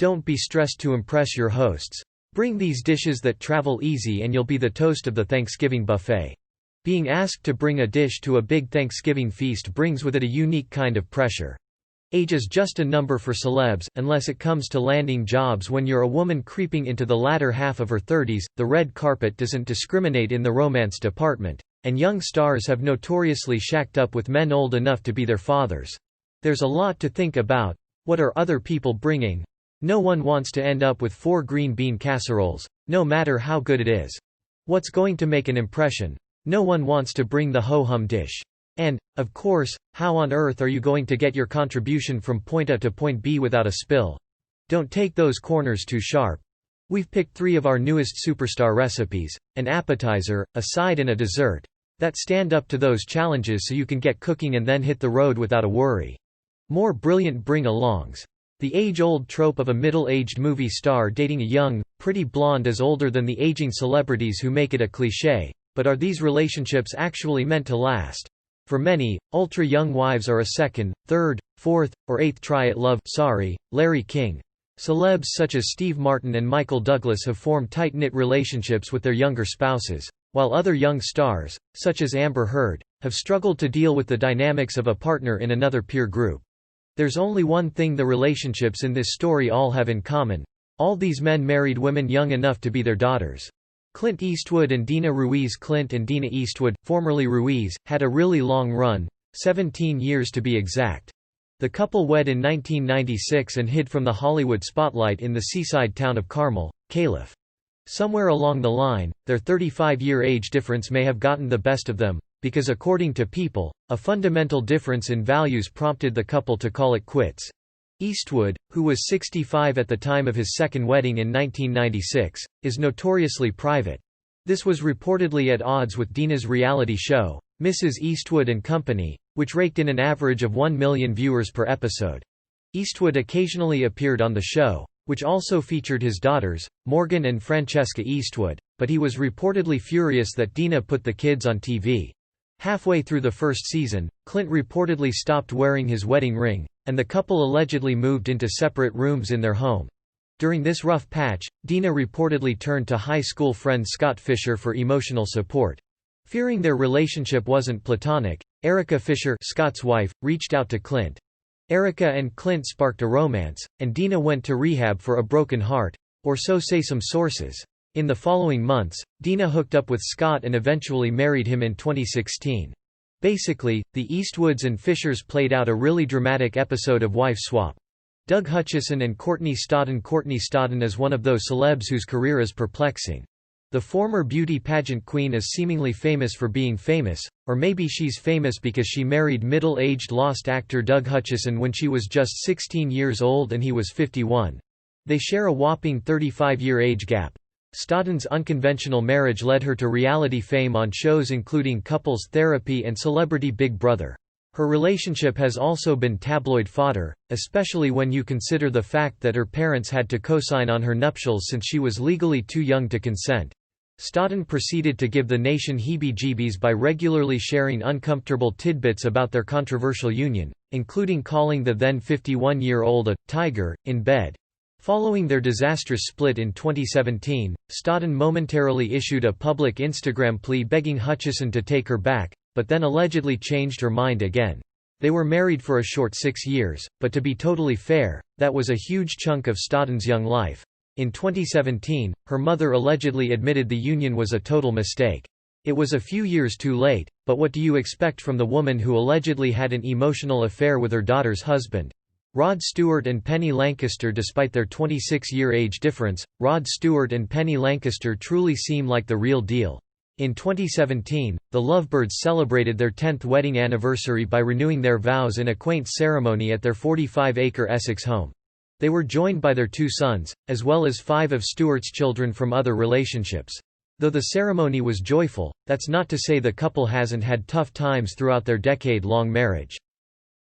Don't be stressed to impress your hosts. Bring these dishes that travel easy and you'll be the toast of the Thanksgiving buffet. Being asked to bring a dish to a big Thanksgiving feast brings with it a unique kind of pressure. Age is just a number for celebs, unless it comes to landing jobs. When you're a woman creeping into the latter half of her 30s, the red carpet doesn't discriminate in the romance department, and young stars have notoriously shacked up with men old enough to be their fathers. There's a lot to think about. What are other people bringing? No one wants to end up with 4 green bean casseroles, no matter how good it is. What's going to make an impression? No one wants to bring the ho-hum dish. And, of course, how on earth are you going to get your contribution from point A to point B without a spill? Don't take those corners too sharp. We've picked 3 of our newest superstar recipes, an appetizer, a side and a dessert, that stand up to those challenges so you can get cooking and then hit the road without a worry. More brilliant bring-alongs. The age-old trope of a middle-aged movie star dating a young, pretty blonde is older than the aging celebrities who make it a cliché. But are these relationships actually meant to last? For many, ultra-young wives are a second, third, fourth, or eighth try at love. Sorry, Larry King. Celebs such as Steve Martin and Michael Douglas have formed tight-knit relationships with their younger spouses, while other young stars, such as Amber Heard, have struggled to deal with the dynamics of a partner in another peer group. There's only one thing the relationships in this story all have in common. All these men married women young enough to be their daughters. Clint Eastwood and Dina Ruiz. Clint and Dina Eastwood, formerly Ruiz, had a really long run, 17 years to be exact. The couple wed in 1996 and hid from the Hollywood spotlight in the seaside town of Carmel, Calif. Somewhere along the line, their 35-year age difference may have gotten the best of them, because according to People, a fundamental difference in values prompted the couple to call it quits. Eastwood, who was 65 at the time of his second wedding in 1996, is notoriously private. This was reportedly at odds with Dina's reality show, Mrs. Eastwood and Company, which raked in an average of 1 million viewers per episode. Eastwood occasionally appeared on the show, which also featured his daughters, Morgan and Francesca Eastwood, but he was reportedly furious that Dina put the kids on TV. Halfway through the first season, Clint reportedly stopped wearing his wedding ring, and the couple allegedly moved into separate rooms in their home. During this rough patch, Dina reportedly turned to high school friend Scott Fisher for emotional support. Fearing their relationship wasn't platonic, Erica Fisher, Scott's wife, reached out to Clint. Erica and Clint sparked a romance, and Dina went to rehab for a broken heart, or so say some sources. In the following months, Dina hooked up with Scott and eventually married him in 2016. Basically, the Eastwoods and Fishers played out a really dramatic episode of wife swap. Doug Hutchison and Courtney Stodden. Courtney Stodden is one of those celebs whose career is perplexing. The former beauty pageant queen is seemingly famous for being famous, or maybe she's famous because she married middle-aged Lost actor Doug Hutchison when she was just 16 years old and he was 51. They share a whopping 35-year age gap. Stodden's unconventional marriage led her to reality fame on shows including Couples Therapy and Celebrity Big Brother. Her relationship has also been tabloid fodder, especially when you consider the fact that her parents had to co-sign on her nuptials since she was legally too young to consent. Stodden proceeded to give the nation heebie-jeebies by regularly sharing uncomfortable tidbits about their controversial union, including calling the then 51-year-old a «tiger» in bed. Following their disastrous split in 2017, Stodden momentarily issued a public Instagram plea begging Hutchison to take her back, but then allegedly changed her mind again. They were married for a short 6 years, but to be totally fair, that was a huge chunk of Stodden's young life. In 2017, her mother allegedly admitted the union was a total mistake. It was a few years too late, but what do you expect from the woman who allegedly had an emotional affair with her daughter's husband? Rod Stewart and Penny Lancaster. Despite their 26-year age difference, Rod Stewart and Penny Lancaster truly seem like the real deal. In 2017, the Lovebirds celebrated their 10th wedding anniversary by renewing their vows in a quaint ceremony at their 45-acre Essex home. They were joined by their 2 sons, as well as 5 of Stewart's children from other relationships. Though the ceremony was joyful, that's not to say the couple hasn't had tough times throughout their decade-long marriage.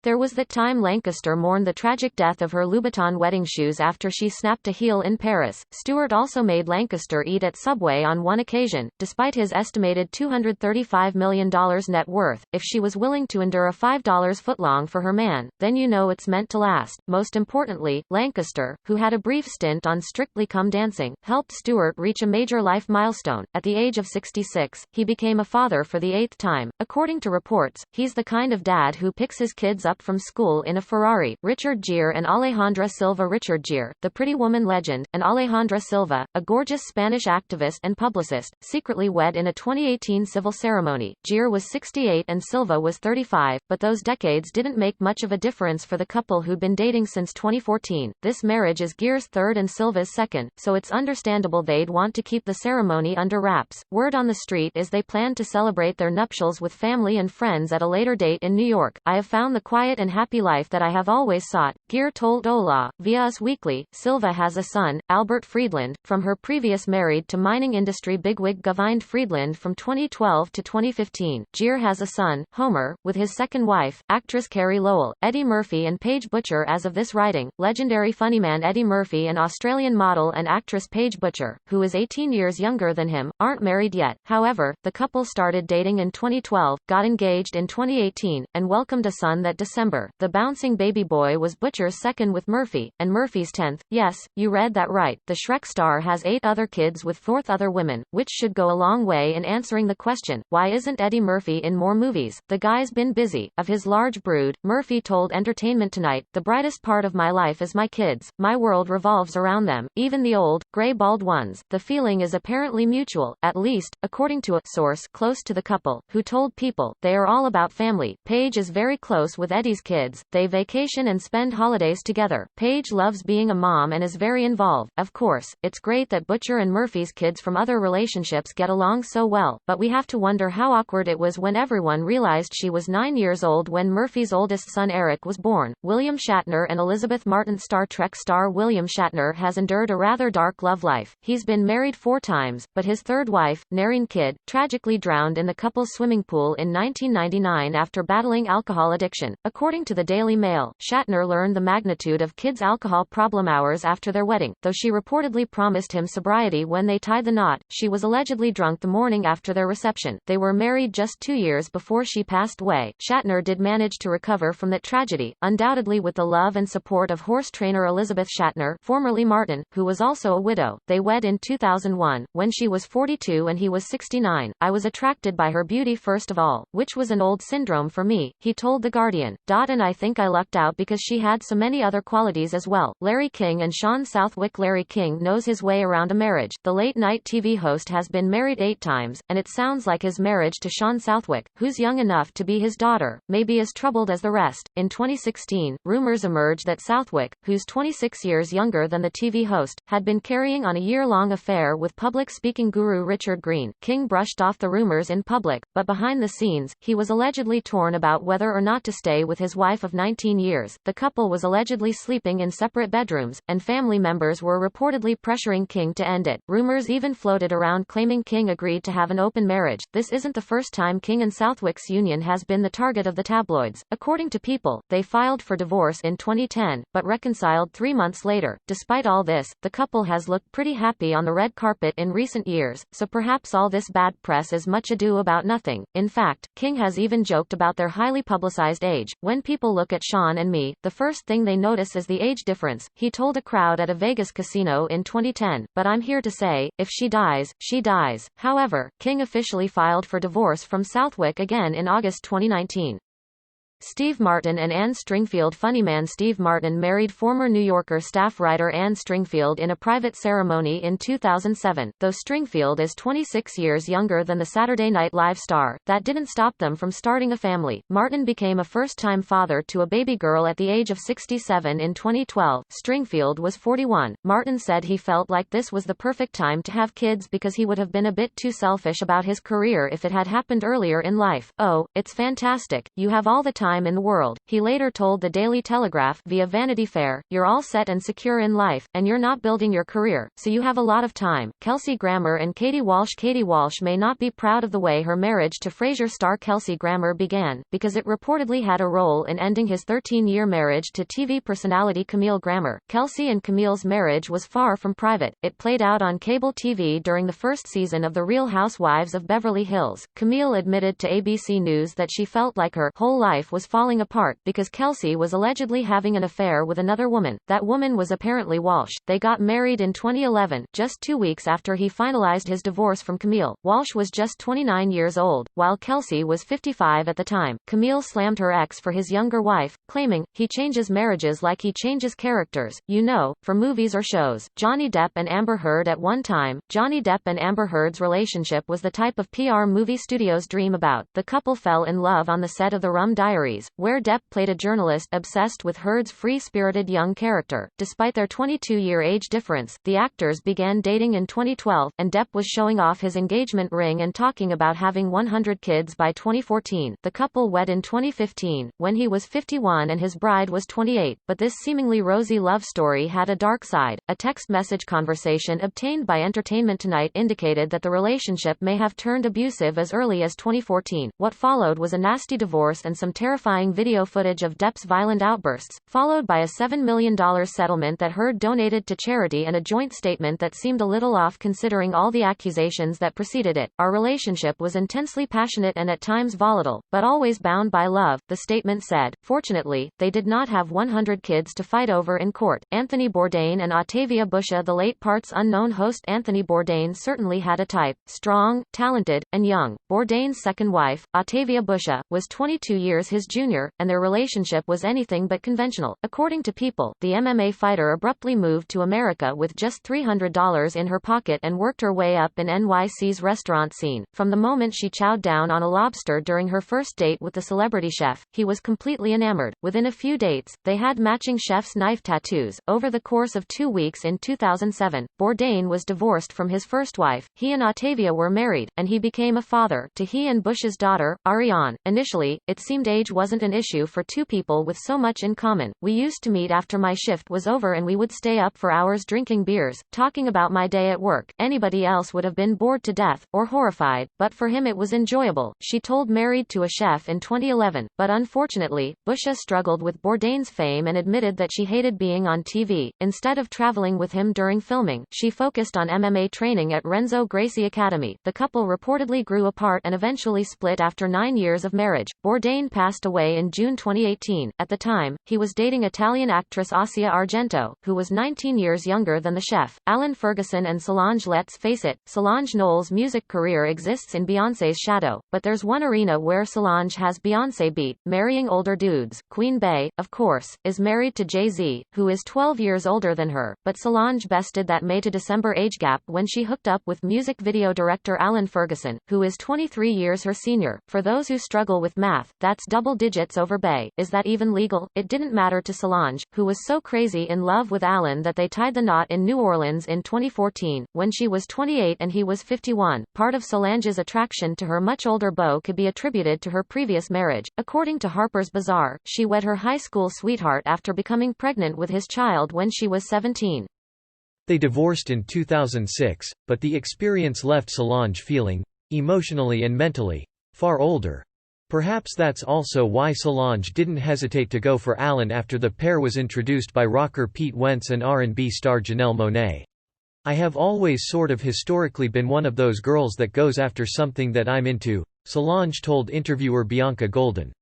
There was that time Lancaster mourned the tragic death of her Louboutin wedding shoes after she snapped a heel in Paris. Stewart also made Lancaster eat at Subway on one occasion, despite his estimated $235 million net worth. If she was willing to endure a $5 footlong for her man, then you know it's meant to last. Most importantly, Lancaster, who had a brief stint on Strictly Come Dancing, helped Stewart reach a major life milestone. At the age of 66, he became a father for the 8th time. According to reports, he's the kind of dad who picks his kids up from school in a Ferrari. Richard Gere and Alejandra Silva. Richard Gere, the Pretty Woman legend, and Alejandra Silva, a gorgeous Spanish activist and publicist, secretly wed in a 2018 civil ceremony. Gere was 68 and Silva was 35, but those decades didn't make much of a difference for the couple who'd been dating since 2014. This marriage is Gere's third and Silva's second, so it's understandable they'd want to keep the ceremony under wraps. Word on the street is they plan to celebrate their nuptials with family and friends at a later date in New York. I have found the quiet and happy life that I have always sought, Gere told Hola, via Us Weekly. Silva has a son, Albert Friedland, from her previous married to mining industry bigwig Govind Friedland from 2012 to 2015. Gere has a son, Homer, with his second wife, actress Carey Lowell. Eddie Murphy and Paige Butcher. As of this writing, legendary funnyman Eddie Murphy and Australian model and actress Paige Butcher, who is 18 years younger than him, aren't married yet. However, the couple started dating in 2012, got engaged in 2018, and welcomed a son that December. The bouncing baby boy was Butcher's second with Murphy, and Murphy's 10th. Yes, you read that right. The Shrek star has 8 other kids with 4th other women, which should go a long way in answering the question, why isn't Eddie Murphy in more movies? The guy's been busy. Of his large brood, Murphy told Entertainment Tonight, the brightest part of my life is my kids. My world revolves around them, even the old, gray bald ones. The feeling is apparently mutual, at least, according to a source close to the couple, who told People, they are all about family. Paige is very close with Eddie's kids. They vacation and spend holidays together. Paige loves being a mom and is very involved. Of course, it's great that Butcher and Murphy's kids from other relationships get along so well, but we have to wonder how awkward it was when everyone realized she was 9 years old when Murphy's oldest son Eric was born. William Shatner and Elizabeth Martin. Star Trek star William Shatner has endured a rather dark love life. He's been married 4 times, but his third wife, Nerine Kidd, tragically drowned in the couple's swimming pool in 1999 after battling alcohol addiction. According to the Daily Mail, Shatner learned the magnitude of Kidd's alcohol problem hours after their wedding. Though she reportedly promised him sobriety when they tied the knot, she was allegedly drunk the morning after their reception. They were married just 2 years before she passed away. Shatner did manage to recover from that tragedy, undoubtedly with the love and support of horse trainer Elizabeth Shatner, formerly Martin, who was also a widow. They wed in 2001, when she was 42 and he was 69. I was attracted by her beauty first of all, which was an old syndrome for me, he told The Guardian. And I think I lucked out because she had so many other qualities as well. Larry King and Sean Southwick. Larry King knows his way around a marriage. The late-night TV host has been married 8 times, and it sounds like his marriage to Sean Southwick, who's young enough to be his daughter, may be as troubled as the rest. In 2016, rumors emerged that Southwick, who's 26 years younger than the TV host, had been carrying on a year-long affair with public speaking guru Richard Green. King brushed off the rumors in public, but behind the scenes, he was allegedly torn about whether or not to stay with his wife of 19 years. The couple was allegedly sleeping in separate bedrooms, and family members were reportedly pressuring King to end it. Rumors even floated around claiming King agreed to have an open marriage. This isn't the first time King and Southwick's union has been the target of the tabloids. According to People, they filed for divorce in 2010, but reconciled 3 months later. Despite all this, the couple has looked pretty happy on the red carpet in recent years, so perhaps all this bad press is much ado about nothing. In fact, King has even joked about their highly publicized age. When people look at Sean and me, the first thing they notice is the age difference, he told a crowd at a Vegas casino in 2010. But I'm here to say, if she dies, she dies. However, King officially filed for divorce from Southwick again in August 2019. Steve Martin and Anne Stringfield. Funnyman Steve Martin married former New Yorker staff writer Anne Stringfield in a private ceremony in 2007. Though Stringfield is 26 years younger than the Saturday Night Live star, that didn't stop them from starting a family. Martin became a first-time father to a baby girl at the age of 67 in 2012. Stringfield was 41. Martin said he felt like this was the perfect time to have kids because he would have been a bit too selfish about his career if it had happened earlier in life. Oh, it's fantastic. You have all the time time in the world. He later told the Daily Telegraph via Vanity Fair, "You're all set and secure in life, and you're not building your career, so you have a lot of time." Kelsey Grammer and Katie Walsh. Katie Walsh may not be proud of the way her marriage to Frasier star Kelsey Grammer began, because it reportedly had a role in ending his 13-year marriage to TV personality Camille Grammer. Kelsey and Camille's marriage was far from private. It played out on cable TV during the first season of The Real Housewives of Beverly Hills. Camille admitted to ABC News that she felt like her whole life was falling apart because Kelsey was allegedly having an affair with another woman. That woman was apparently Walsh. They got married in 2011, just 2 weeks after he finalized his divorce from Camille. Walsh was just 29 years old, while Kelsey was 55 at the time. Camille slammed her ex for his younger wife, claiming, "He changes marriages like he changes characters, you know, for movies or shows." Johnny Depp and Amber Heard. At one time, Johnny Depp and Amber Heard's relationship was the type of PR movie studios dream about. The couple fell in love on the set of The Rum Diaries, where Depp played a journalist obsessed with Heard's free-spirited young character. Despite their 22-year age difference, the actors began dating in 2012, and Depp was showing off his engagement ring and talking about having 100 kids by 2014. The couple wed in 2015, when he was 51 and his bride was 28, but this seemingly rosy love story had a dark side. A text message conversation obtained by Entertainment Tonight indicated that the relationship may have turned abusive as early as 2014. What followed was a nasty divorce and some terrifying video footage of Depp's violent outbursts, followed by a $7 million settlement that Heard donated to charity and a joint statement that seemed a little off considering all the accusations that preceded it. "Our relationship was intensely passionate and at times volatile, but always bound by love," the statement said. Fortunately, they did not have 100 kids to fight over in court. Anthony Bourdain and Octavia Butcher. The late parts unknown host Anthony Bourdain certainly had a type: strong, talented, and young. Bourdain's second wife, Octavia Butcher, was 22 years his junior, and their relationship was anything but conventional. According to People, the MMA fighter abruptly moved to America with just $300 in her pocket and worked her way up in NYC's restaurant scene. From the moment she chowed down on a lobster during her first date with the celebrity chef, he was completely enamored. Within a few dates, they had matching chef's knife tattoos. Over the course of 2 weeks in 2007, Bourdain was divorced from his first wife. He and Octavia were married, and he became a father to he and Bush's daughter, Ariane. Initially, it seemed age wasn't an issue for two people with so much in common. "We used to meet after my shift was over and we would stay up for hours drinking beers, talking about my day at work. Anybody else would have been bored to death, or horrified, but for him it was enjoyable," she told Married to a Chef in 2011. But unfortunately, Busha struggled with Bourdain's fame and admitted that she hated being on TV. Instead of traveling with him during filming, she focused on MMA training at Renzo Gracie Academy. The couple reportedly grew apart and eventually split after 9 years of marriage. Bourdain passed away in June 2018. At the time, he was dating Italian actress Asia Argento, who was 19 years younger than the chef. Alan Ferguson and Solange. Let's face it, Solange Knowles' music career exists in Beyoncé's shadow, but there's one arena where Solange has Beyoncé beat: marrying older dudes. Queen Bey, of course, is married to Jay-Z, who is 12 years older than her, but Solange bested that May to December age gap when she hooked up with music video director Alan Ferguson, who is 23 years her senior. For those who struggle with math, that's double digits over Bey. Is that even legal? It didn't matter to Solange, who was so crazy in love with Alan that they tied the knot in New Orleans in 2014, when she was 28 and he was 51. Part of Solange's attraction to her much older beau could be attributed to her previous marriage. According to Harper's Bazaar, she wed her high school sweetheart after becoming pregnant with his child when she was 17. They divorced in 2006, but the experience left Solange feeling, emotionally and mentally, far older. Perhaps that's also why Solange didn't hesitate to go for Alan after the pair was introduced by rocker Pete Wentz and R&B star Janelle Monáe. "I have always sort of historically been one of those girls that goes after something that I'm into," Solange told interviewer Bianca Golden.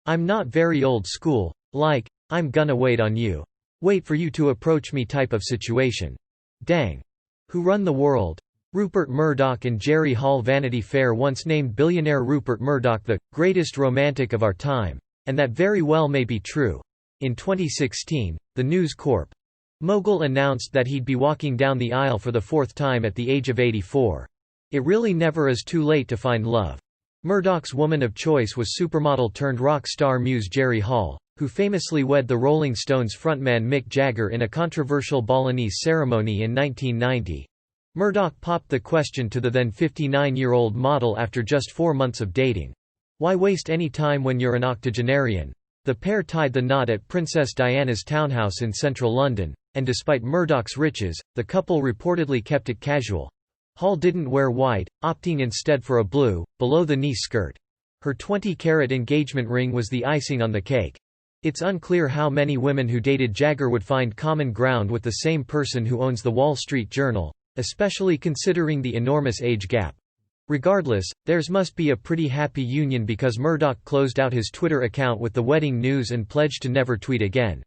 "I'm not very old school, like, I'm gonna wait on you. Wait for you to approach me type of situation. Dang. Who run the world?" Rupert Murdoch and Jerry Hall. Vanity Fair once named billionaire Rupert Murdoch the greatest romantic of our time, and that very well may be true. In 2016, the News Corp mogul announced that he'd be walking down the aisle for the 4th time at the age of 84. It really never is too late to find love. Murdoch's woman of choice was supermodel turned rock star muse Jerry Hall, who famously wed the Rolling Stones frontman Mick Jagger in a controversial Balinese ceremony in 1990. Murdoch popped the question to the then 59-year-old model after just 4 months of dating. "Why waste any time when you're an octogenarian? The pair tied the knot at Princess Diana's townhouse in central London, and despite Murdoch's riches, the couple reportedly kept it casual. Hall didn't wear white, opting instead for a blue, below-the-knee skirt. Her 20-carat engagement ring was the icing on the cake. It's unclear how many women who dated Jagger would find common ground with the same person who owns the Wall Street Journal, especially considering the enormous age gap. Regardless, theirs must be a pretty happy union because Murdoch closed out his Twitter account with the wedding news and pledged to never tweet again.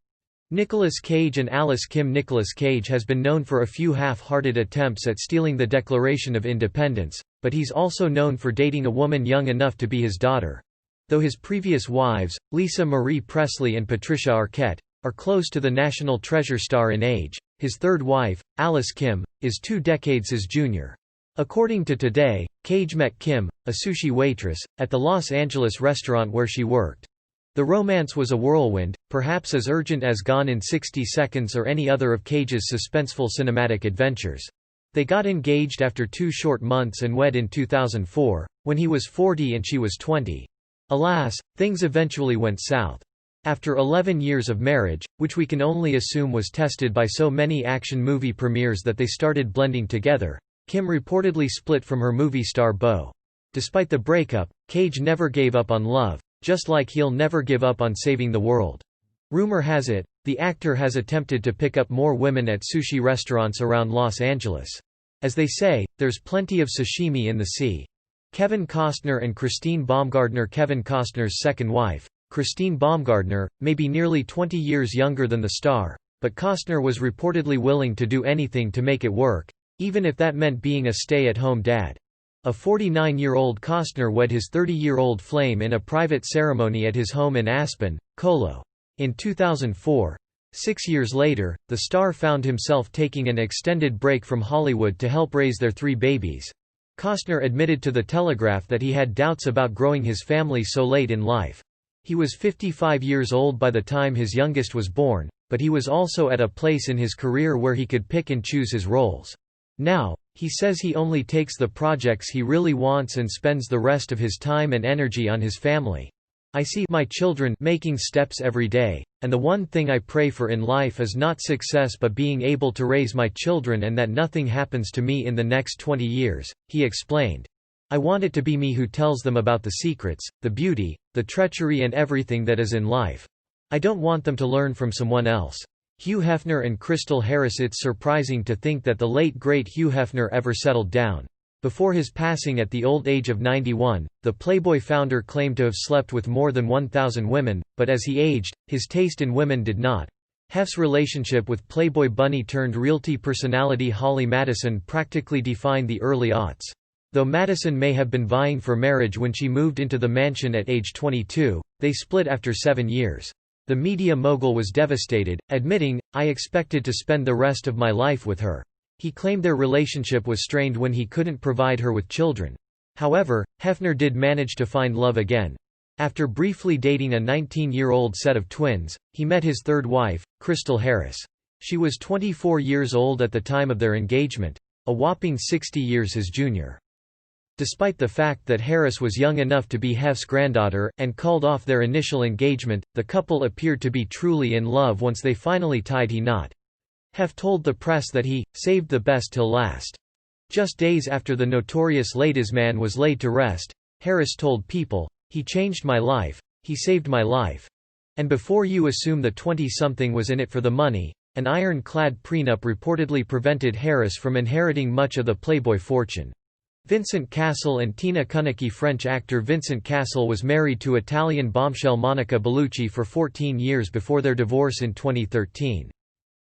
Nicolas Cage and Alice Kim. Nicolas Cage has been known for a few half-hearted attempts at stealing the Declaration of Independence, but he's also known for dating a woman young enough to be his daughter. Though his previous wives, Lisa Marie Presley and Patricia Arquette, are close to the national treasure star in age, his third wife, Alice Kim, is 2 decades his junior. According to Today, Cage met Kim, a sushi waitress, at the Los Angeles restaurant where she worked. The romance was a whirlwind, perhaps as urgent as Gone in 60 Seconds or any other of Cage's suspenseful cinematic adventures. They got engaged after 2 short months and wed in 2004, when he was 40 and she was 20. Alas, things eventually went south. After 11 years of marriage, which we can only assume was tested by so many action movie premieres that they started blending together, Kim reportedly split from her movie star beau. Despite the breakup, Cage never gave up on love, just like he'll never give up on saving the world. Rumor has it, the actor has attempted to pick up more women at sushi restaurants around Los Angeles. As they say, there's plenty of sashimi in the sea. Kevin Costner and Christine Baumgardner. Kevin Costner's second wife, Christine Baumgardner, may be nearly 20 years younger than the star, but Costner was reportedly willing to do anything to make it work, even if that meant being a stay-at-home dad. A 49-year-old Costner wed his 30-year-old flame in a private ceremony at his home in Aspen, Colo. In 2004, 6 years later, the star found himself taking an extended break from Hollywood to help raise their 3 babies. Costner admitted to The Telegraph that he had doubts about growing his family so late in life. He was 55 years old by the time his youngest was born, but he was also at a place in his career where he could pick and choose his roles. Now, he says he only takes the projects he really wants and spends the rest of his time and energy on his family. I see my children making steps every day, and the one thing I pray for in life is not success but being able to raise my children and that nothing happens to me in the next 20 years, he explained. I want it to be me who tells them about the secrets, the beauty, the treachery and everything that is in life. I don't want them to learn from someone else. Hugh Hefner and Crystal Harris. It's surprising to think that the late great Hugh Hefner ever settled down. Before his passing at the old age of 91, the Playboy founder claimed to have slept with more than 1,000 women, but as he aged, his taste in women did not. Hef's relationship with Playboy bunny-turned-realty personality Holly Madison practically defined the early aughts. Though Madison may have been vying for marriage when she moved into the mansion at age 22, they split after 7 years. The media mogul was devastated, admitting, "I expected to spend the rest of my life with her." He claimed their relationship was strained when he couldn't provide her with children. However, Hefner did manage to find love again. After briefly dating a 19-year-old set of twins, he met his third wife, Crystal Harris. She was 24 years old at the time of their engagement, a whopping 60 years his junior. Despite the fact that Harris was young enough to be Hef's granddaughter, and called off their initial engagement, the couple appeared to be truly in love once they finally tied the knot. Hef told the press that he saved the best till last. Just days after the notorious ladies' man was laid to rest, Harris told People, "He changed my life, he saved my life." And before you assume the 20-something was in it for the money, an ironclad prenup reportedly prevented Harris from inheriting much of the Playboy fortune. Vincent Cassel and Tina Kunicki. French actor Vincent Cassel was married to Italian bombshell Monica Bellucci for 14 years before their divorce in 2013.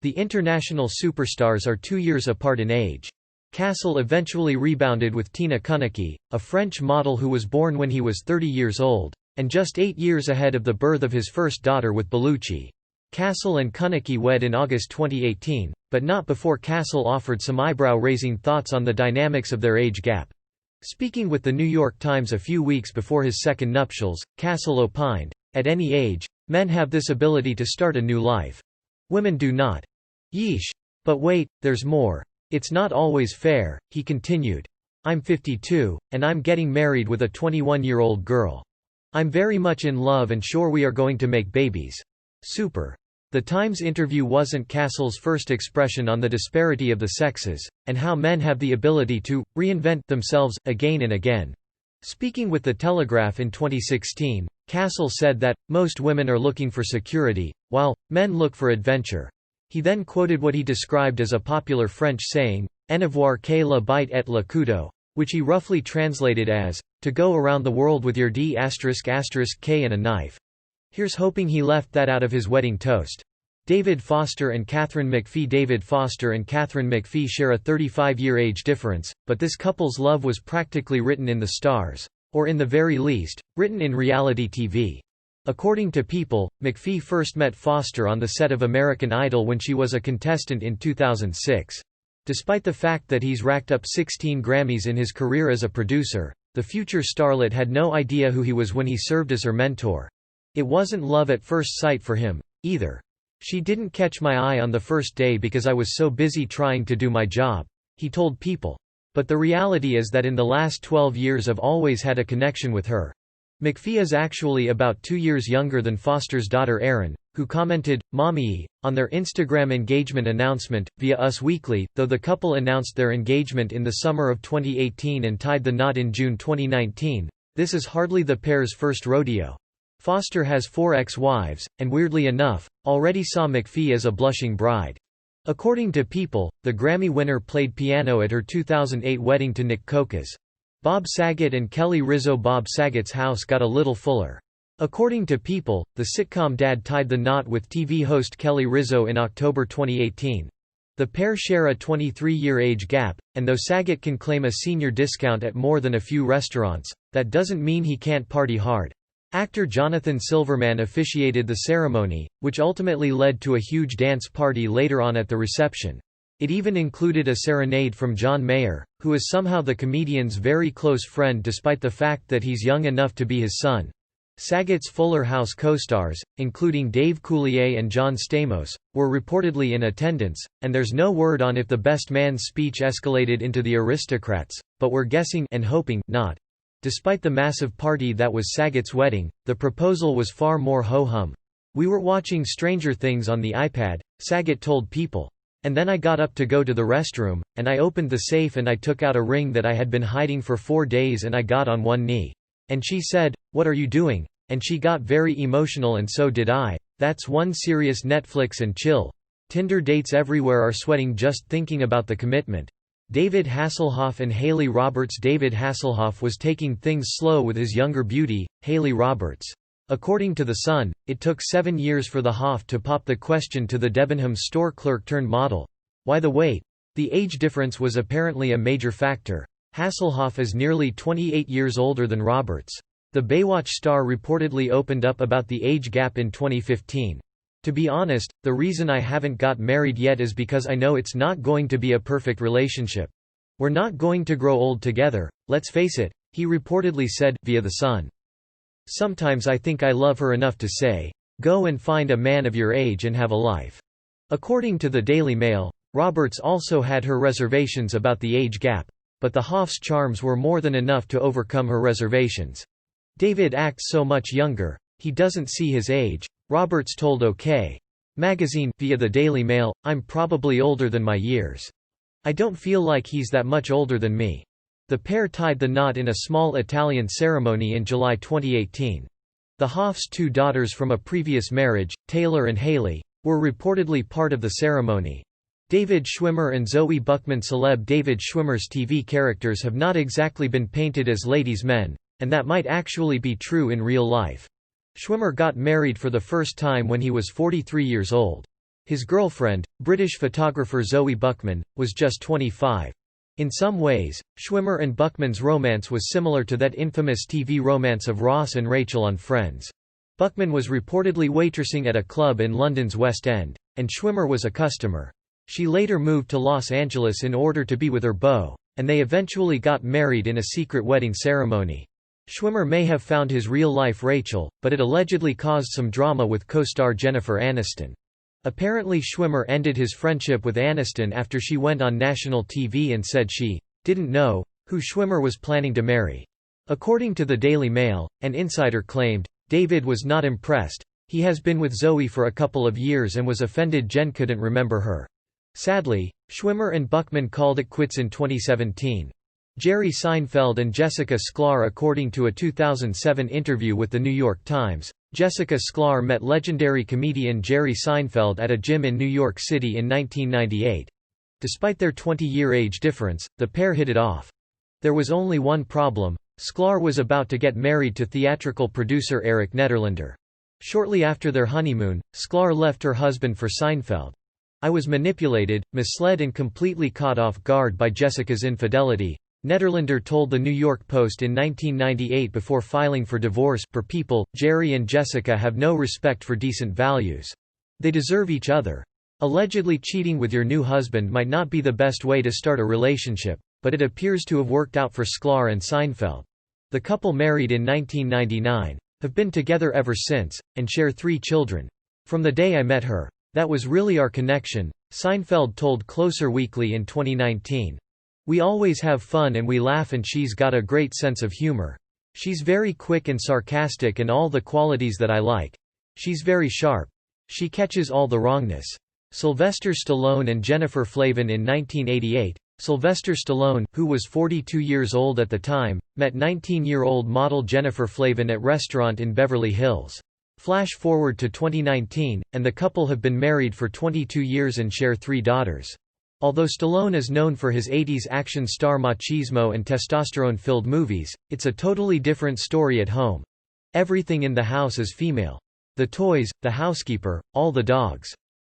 The international superstars are 2 years apart in age. Cassel eventually rebounded with Tina Kunicki, a French model who was born when he was 30 years old, and just 8 years ahead of the birth of his first daughter with Bellucci. Cassel and Kunicki wed in August 2018, but not before Cassel offered some eyebrow-raising thoughts on the dynamics of their age gap. Speaking with The New York Times a few weeks before his second nuptials, Cassel opined, "At any age, men have this ability to start a new life. Women do not. Yeesh. But wait, there's more. It's not always fair," he continued. "I'm 52, and I'm getting married with a 21-year-old girl. I'm very much in love and sure we are going to make babies. Super. The Times interview wasn't Castle's first expression on the disparity of the sexes, and how men have the ability to reinvent themselves again and again. Speaking with The Telegraph in 2016, Castle said that most women are looking for security, while men look for adventure. He then quoted what he described as a popular French saying, "En avoir que la bite et le couteau," which he roughly translated as, "to go around the world with your d***k and a knife." Here's hoping he left that out of his wedding toast. David Foster and Catherine McPhee. David Foster and Catherine McPhee share a 35-year age difference, but this couple's love was practically written in the stars, or in the very least, written in reality TV. According to People, McPhee first met Foster on the set of American Idol when she was a contestant in 2006. Despite the fact that he's racked up 16 Grammys in his career as a producer, the future starlet had no idea who he was when he served as her mentor. It wasn't love at first sight for him, either. "She didn't catch my eye on the first day because I was so busy trying to do my job," he told People. But the reality is that in the last 12 years I've always had a connection with her. McPhee is actually about 2 years younger than Foster's daughter Erin, who commented, "Mommy," on their Instagram engagement announcement, via Us Weekly. Though the couple announced their engagement in the summer of 2018 and tied the knot in June 2019, this is hardly the pair's first rodeo. Foster has 4 ex-wives, and weirdly enough, already saw McPhee as a blushing bride. According to People, the Grammy winner played piano at her 2008 wedding to Nick Kokas. Bob Saget and Kelly Rizzo. Bob Saget's house got a little fuller. According to People, the sitcom dad tied the knot with TV host Kelly Rizzo in October 2018. The pair share a 23-year age gap, and though Saget can claim a senior discount at more than a few restaurants, that doesn't mean he can't party hard. Actor Jonathan Silverman officiated the ceremony, which ultimately led to a huge dance party later on at the reception. It even included a serenade from John Mayer, who is somehow the comedian's very close friend despite the fact that he's young enough to be his son. Saget's Fuller House co-stars, including Dave Coulier and John Stamos, were reportedly in attendance, and there's no word on if the best man's speech escalated into the aristocrats, but we're guessing and hoping not. Despite the massive party that was Saget's wedding, the proposal was far more ho-hum. "We were watching Stranger Things on the iPad," Saget told People. "And then I got up to go to the restroom, and I opened the safe and I took out a ring that I had been hiding for 4 days and I got on one knee. And she said, 'What are you doing?' And she got very emotional and so did I. That's one serious Netflix and chill. Tinder dates everywhere are sweating just thinking about the commitment." David Hasselhoff and Haley Roberts. David Hasselhoff was taking things slow with his younger beauty, Haley Roberts. According to The Sun, it took 7 years for the Hoff to pop the question to the Debenhams store clerk turned model. Why the wait? The age difference was apparently a major factor. Hasselhoff is nearly 28 years older than Roberts. The Baywatch star reportedly opened up about the age gap in 2015. "To be honest, the reason I haven't got married yet is because I know it's not going to be a perfect relationship. We're not going to grow old together, let's face it," he reportedly said, via The Sun. "Sometimes I think I love her enough to say, go and find a man of your age and have a life." According to the Daily Mail, Roberts also had her reservations about the age gap, but the Hoff's charms were more than enough to overcome her reservations. "David acts so much younger, he doesn't see his age," Roberts told OK! Magazine, via the Daily Mail, "I'm probably older than my years. I don't feel like he's that much older than me." The pair tied the knot in a small Italian ceremony in July 2018. The Hoff's 2 daughters from a previous marriage, Taylor and Haley, were reportedly part of the ceremony. David Schwimmer and Zoe Buckman. Celeb. David Schwimmer's TV characters have not exactly been painted as ladies' men, and that might actually be true in real life. Schwimmer got married for the first time when he was 43 years old. His girlfriend, British photographer Zoe Buckman, was just 25. In some ways, Schwimmer and Buckman's romance was similar to that infamous TV romance of Ross and Rachel on Friends. Buckman was reportedly waitressing at a club in London's West End, and Schwimmer was a customer. She later moved to Los Angeles in order to be with her beau, and they eventually got married in a secret wedding ceremony. Schwimmer may have found his real-life Rachel, but it allegedly caused some drama with co-star Jennifer Aniston. Apparently Schwimmer ended his friendship with Aniston after she went on national TV and said she didn't know who Schwimmer was planning to marry. According to the Daily Mail, an insider claimed, David was not impressed. He has been with Zoe for a couple of years and was offended Jen couldn't remember her. Sadly, Schwimmer and Buckman called it quits in 2017. Jerry Seinfeld and Jessica Sklar. According to a 2007 interview with The New York Times, Jessica Sklar met legendary comedian Jerry Seinfeld at a gym in New York City in 1998. Despite their 20-year age difference, the pair hit it off. There was only one problem: Sklar was about to get married to theatrical producer Eric Nederlander. Shortly after their honeymoon, Sklar left her husband for Seinfeld. "I was manipulated, misled and completely caught off guard by Jessica's infidelity," Nederlander told The New York Post in 1998 before filing for divorce. "Per people, Jerry and Jessica have no respect for decent values. They deserve each other. Allegedly cheating with your new husband might not be the best way to start a relationship, but it appears to have worked out for Sklar and Seinfeld. The couple married in 1999. Have been together ever since, and share 3 children. From the day I met her. That was really our connection," Seinfeld told Closer Weekly in 2019. "We always have fun and we laugh and she's got a great sense of humor. She's very quick and sarcastic and all the qualities that I like. She's very sharp. She catches all the wrongness." Sylvester Stallone and Jennifer Flavin. In 1988, Sylvester Stallone, who was 42 years old at the time, met 19-year-old model Jennifer Flavin at a restaurant in Beverly Hills. Flash forward to 2019, and the couple have been married for 22 years and share 3 daughters. Although Stallone is known for his 80s action star machismo and testosterone-filled movies, it's a totally different story at home. Everything in the house is female. The toys, the housekeeper, all the dogs.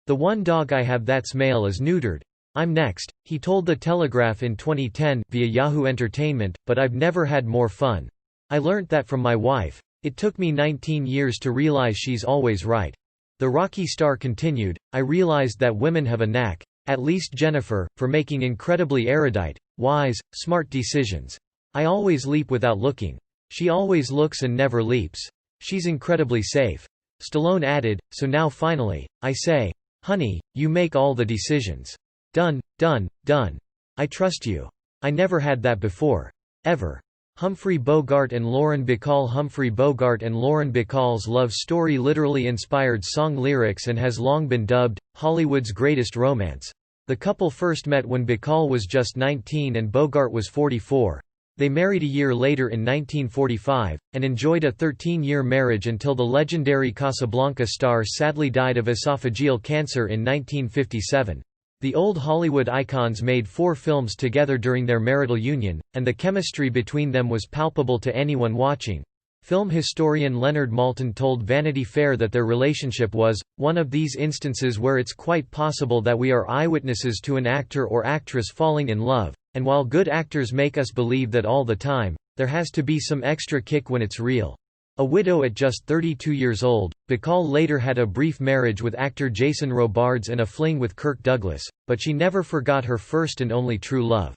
The one dog I have that's male is neutered. I'm next, he told The Telegraph in 2010 via Yahoo Entertainment, but I've never had more fun. I learnt that from my wife. It took me 19 years to realize she's always right. The Rocky star continued, I realized that women have a knack, at least Jennifer, for making incredibly erudite, wise, smart decisions. I always leap without looking. She always looks and never leaps. She's incredibly safe. Stallone added, so now finally, I say, honey, you make all the decisions. Done, done, done. I trust you. I never had that before. Ever. Humphrey Bogart and Lauren Bacall. Humphrey Bogart and Lauren Bacall's love story literally inspired song lyrics and has long been dubbed Hollywood's greatest romance. The couple first met when Bacall was just 19 and Bogart was 44. They married a year later in 1945, and enjoyed a 13-year marriage until the legendary Casablanca star sadly died of esophageal cancer in 1957. The old Hollywood icons made 4 films together during their marital union, and the chemistry between them was palpable to anyone watching. Film historian Leonard Maltin told Vanity Fair that their relationship was one of these instances where it's quite possible that we are eyewitnesses to an actor or actress falling in love, and while good actors make us believe that all the time, there has to be some extra kick when it's real. A widow at just 32 years old, Bacall later had a brief marriage with actor Jason Robards and a fling with Kirk Douglas, but she never forgot her first and only true love.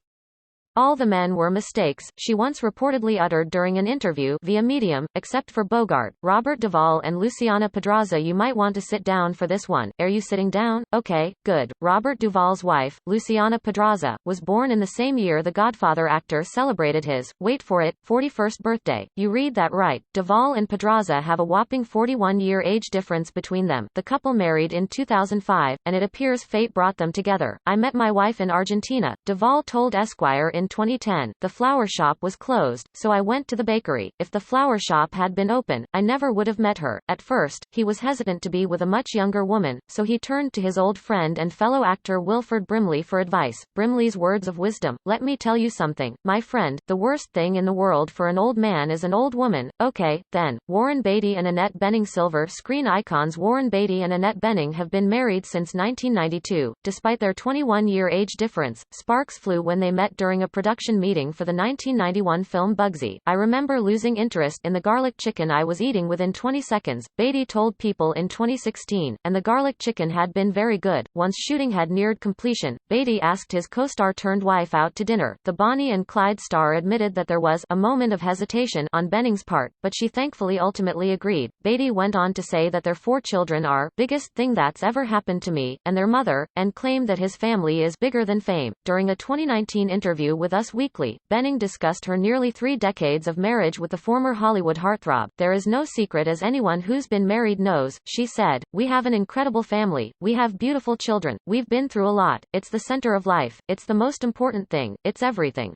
All the men were mistakes, she once reportedly uttered during an interview via Medium, except for Bogart, Robert Duvall and Luciana Pedraza. You might want to sit down for this one. Are you sitting down? Okay, good. Robert Duvall's wife, Luciana Pedraza, was born in the same year the Godfather actor celebrated his, wait for it, 41st birthday. You read that right. Duvall and Pedraza have a whopping 41-year age difference between them. The couple married in 2005, and it appears fate brought them together. I met my wife in Argentina, Duvall told Esquire in 2010. The flower shop was closed, so I went to the bakery. If the flower shop had been open, I never would have met her. At first, he was hesitant to be with a much younger woman, so he turned to his old friend and fellow actor Wilford Brimley for advice. Brimley's words of wisdom: let me tell you something, my friend, the worst thing in the world for an old man is an old woman. Okay, then. Warren Beatty and Annette Bening. Silver screen icons Warren Beatty and Annette Bening have been married since 1992. Despite their 21-year age difference, sparks flew when they met during a production meeting for the 1991 film Bugsy. I remember losing interest in the garlic chicken I was eating within 20 seconds, Beatty told People in 2016, and the garlic chicken had been very good. Once shooting had neared completion, Beatty asked his co-star turned wife out to dinner. The Bonnie and Clyde star admitted that there was a moment of hesitation on Benning's part, but she thankfully ultimately agreed. Beatty went on to say that their 4 children are biggest thing that's ever happened to me, and their mother, and claimed that his family is bigger than fame. During a 2019 interview with Us Weekly, Benning discussed her nearly 3 decades of marriage with the former Hollywood heartthrob. There is no secret, as anyone who's been married knows, she said. We have an incredible family. We have beautiful children. We've been through a lot. It's the center of life. It's the most important thing. It's everything.